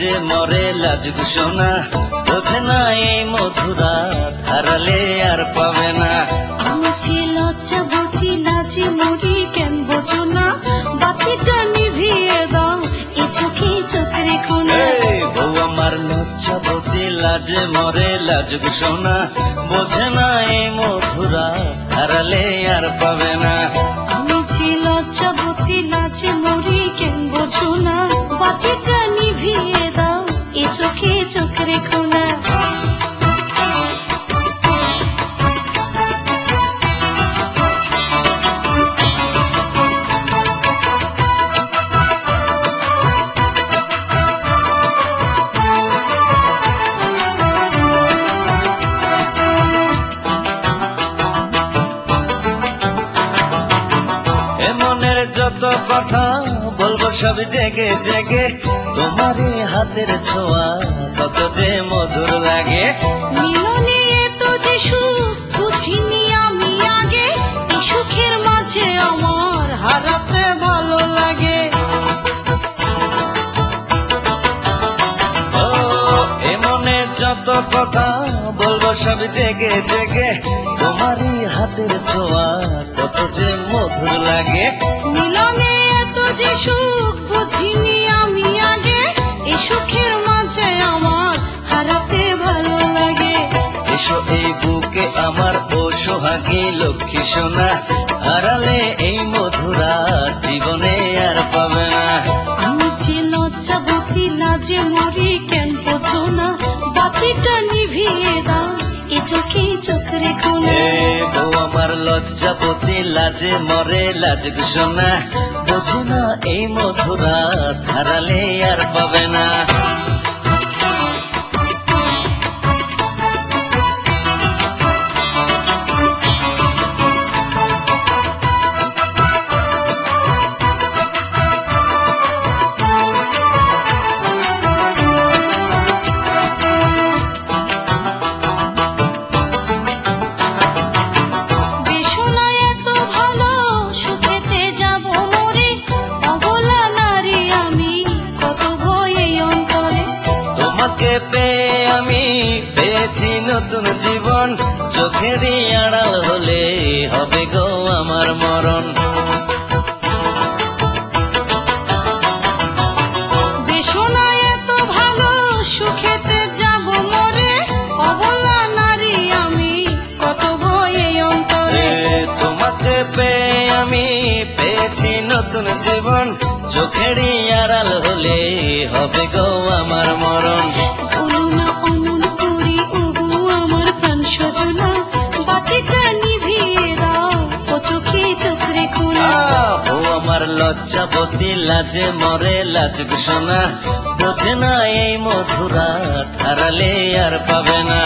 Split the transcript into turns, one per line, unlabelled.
লাজে মরে লাজুক সোনা, বোঝে না এই মধুরা হারালে আর পাবে না।
আমি যে লজ্জাবতী লাজে মরি কেন বোঝো না, বাতিটা নিভিয়ে দাও এ চোখে চোখ রেখো না।
বউ আমার লজ্জাবতী লাজে মরে লাজুক সোনা, বোঝে না এই মধুরা হারালে আর পাবে না।
আমি যে লজ্জাবতী লাজে মরি কেন বোঝো না, বাতিটা নিভিয়ে দাও এ চোখে চোখ রেখো না।
মনের যত কথা বলবো সব জেগে জেগে, তোমারই হাতের ছোঁয়া কত যে মধুর লাগে।
মিলনে এত যে সুখ বুঝিনি আমি আগে, এই সুখের মাঝে আমার হারাতে ভালো লাগে।
এ মনে যত কথা বলবো সব জেগে জেগে, তোমারই হাতের ছোঁয়া কত যে মধুর লাগে।
মিলনে এত যে সুখ বুঝিনি আমি আগে, এই সুখের মাঝে আমার হারাতে ভালো লাগে।
এসো এই বুকে আমার ও সোহাগী লক্ষ্মী সোনা, হারালে এই মধুরা জীবনে আর পাবে না।
আমি যে লজ্জাবতী লাজে মরি কেন বোঝো না, বাতিটা নিভিয়ে দাও এ চোখে চোখ রেখো না।
বউ আমার লজ্জাবতী লাজে মরে লাজুক সোনা, বোঝে না এই মধুরা হারালে আর পাবে না। আমি পেয়েছি নতুন জীবন, চোখেরই আড়াল হলে হবে গো আমার মরণ।
বেশনা এত ভালো সুখেতে যাব মরে, অবলা নারী আমি কত ভয়ে অন্তরে।
তোমাকে পেয়ে আমি পেয়েছি নতুন জীবন, চোখেরই আড়াল হলে হবে গো আমার মরণ। লজ্জাবতী লাজে মরে লাজুক সোনা, বোঝে না এই মধুরা হারালে আর পাবে না।